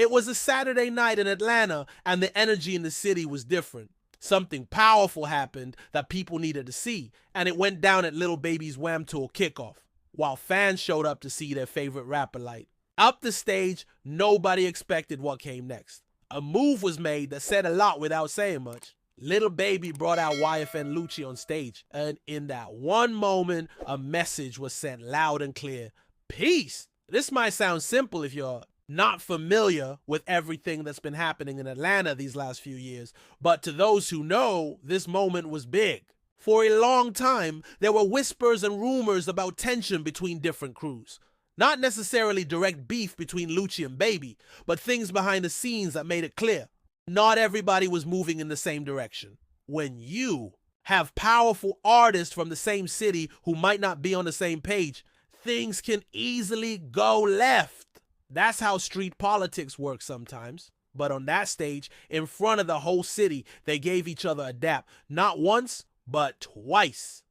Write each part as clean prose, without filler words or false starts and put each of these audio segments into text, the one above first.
It was a Saturday night in Atlanta, and the energy in the city was different. Something powerful happened that people needed to see, and it went down at Lil Baby's Wham tour kickoff, while fans showed up to see their favorite rapper light up the stage. Nobody expected what came next. A move was made that said a lot without saying much. Lil Baby brought out YFN Lucci on stage, and in that one moment, a message was sent loud and clear. Peace! This might sound simple if you're not familiar with everything that's been happening in Atlanta these last few years, but to those who know, this moment was big. For a long time, there were whispers and rumors about tension between different crews. Not necessarily direct beef between Lucci and Baby, but things behind the scenes that made it clear. Not everybody was moving in the same direction. When you have powerful artists from the same city who might not be on the same page, things can easily go left. That's how street politics works sometimes. But on that stage, in front of the whole city, they gave each other a dap. Not once, but twice.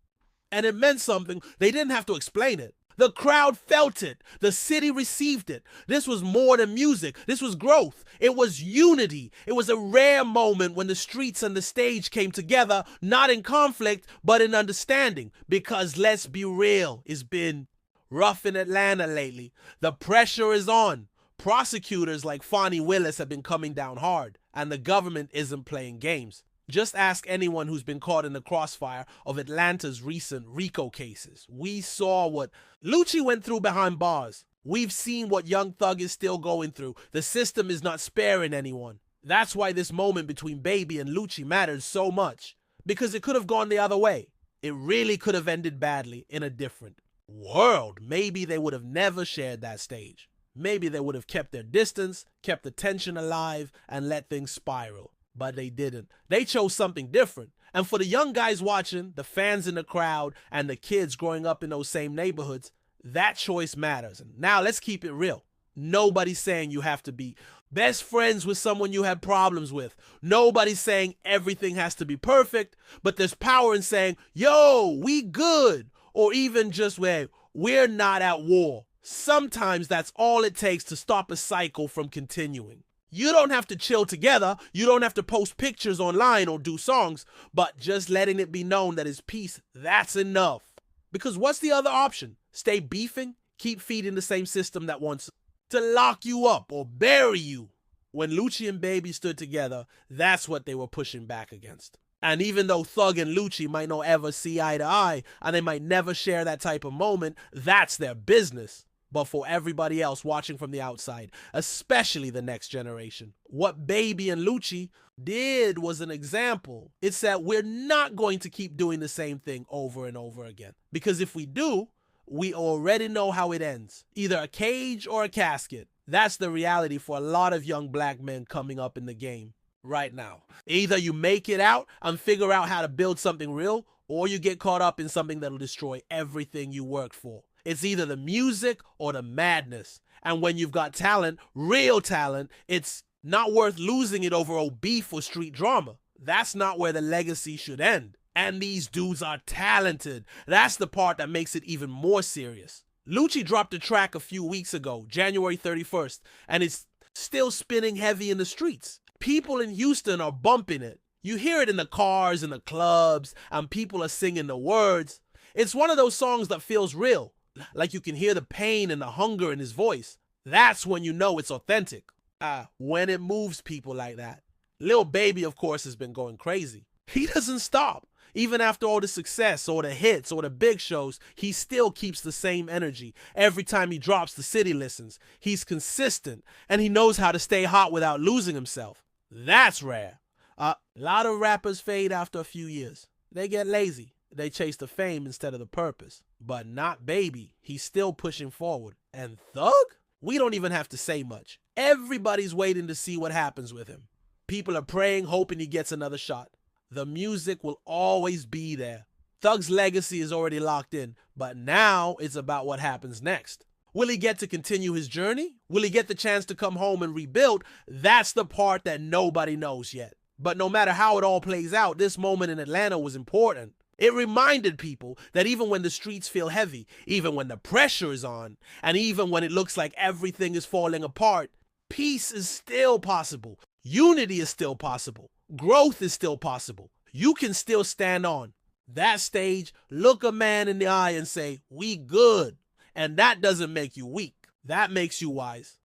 And it meant something. They didn't have to explain it. The crowd felt it. The city received it. This was more than music. This was growth. It was unity. It was a rare moment when the streets and the stage came together, not in conflict, but in understanding. Because let's be real, it's been rough in Atlanta lately. The pressure is on. Prosecutors like Fonnie Willis have been coming down hard, and the government isn't playing games. Just ask anyone who's been caught in the crossfire of Atlanta's recent RICO cases. We saw what Lucci went through behind bars. We've seen what Young Thug is still going through. The system is not sparing anyone. That's why this moment between Baby and Lucci matters so much, because it could have gone the other way. It really could have ended badly in a different world. Maybe they would have never shared that stage. Maybe they would have kept their distance, kept the tension alive, and let things spiral. But they didn't. They chose something different. And for the young guys watching, the fans in the crowd, and the kids growing up in those same neighborhoods, that choice matters. And now let's keep it real. Nobody's saying you have to be best friends with someone you had problems with. Nobody's saying everything has to be perfect, but there's power in saying, yo, we good. Or even just where we're not at war. Sometimes that's all it takes to stop a cycle from continuing. You don't have to chill together. You don't have to post pictures online or do songs, but just letting it be known that it's peace, that's enough. Because what's the other option? Stay beefing? Keep feeding the same system that wants to lock you up or bury you. When Lucci and Baby stood together, that's what they were pushing back against. And even though Thug and Lucci might not ever see eye to eye, and they might never share that type of moment, that's their business. But for everybody else watching from the outside, especially the next generation, what Baby and Lucci did was an example. It's that we're not going to keep doing the same thing over and over again. Because if we do, we already know how it ends. Either a cage or a casket. That's the reality for a lot of young black men coming up in the game right now. Either you make it out and figure out how to build something real, or you get caught up in something that'll destroy everything you worked for. It's either the music or the madness. And when you've got talent, real talent, it's not worth losing it over old beef or street drama. That's not where the legacy should end. And these dudes are talented. That's the part that makes it even more serious. Lucci dropped a track a few weeks ago, January 31st, and it's still spinning heavy in the streets. People in Houston are bumping it. You hear it in the cars, in the clubs, and people are singing the words. It's one of those songs that feels real. Like you can hear the pain and the hunger in his voice. That's when you know it's authentic. When it moves people like that. Lil Baby, of course, has been going crazy. He doesn't stop. Even after all the success or the hits or the big shows, he still keeps the same energy. Every time he drops, the city listens. He's consistent, and he knows how to stay hot without losing himself. That's rare. A lot of rappers fade after a few years. They get lazy. They chase the fame instead of the purpose. But not Baby. He's still pushing forward. And Thug? We don't even have to say much. Everybody's waiting to see what happens with him. People are praying, hoping he gets another shot. The music will always be there. Thug's legacy is already locked in, but now it's about what happens next. Will he get to continue his journey? Will he get the chance to come home and rebuild? That's the part that nobody knows yet. But no matter how it all plays out, this moment in Atlanta was important. It reminded people that even when the streets feel heavy, even when the pressure is on, and even when it looks like everything is falling apart, Peace is still possible. Unity is still possible. Growth is still possible. You can still stand on that stage, look a man in the eye and say, we good. And that doesn't make you weak. That makes you wise.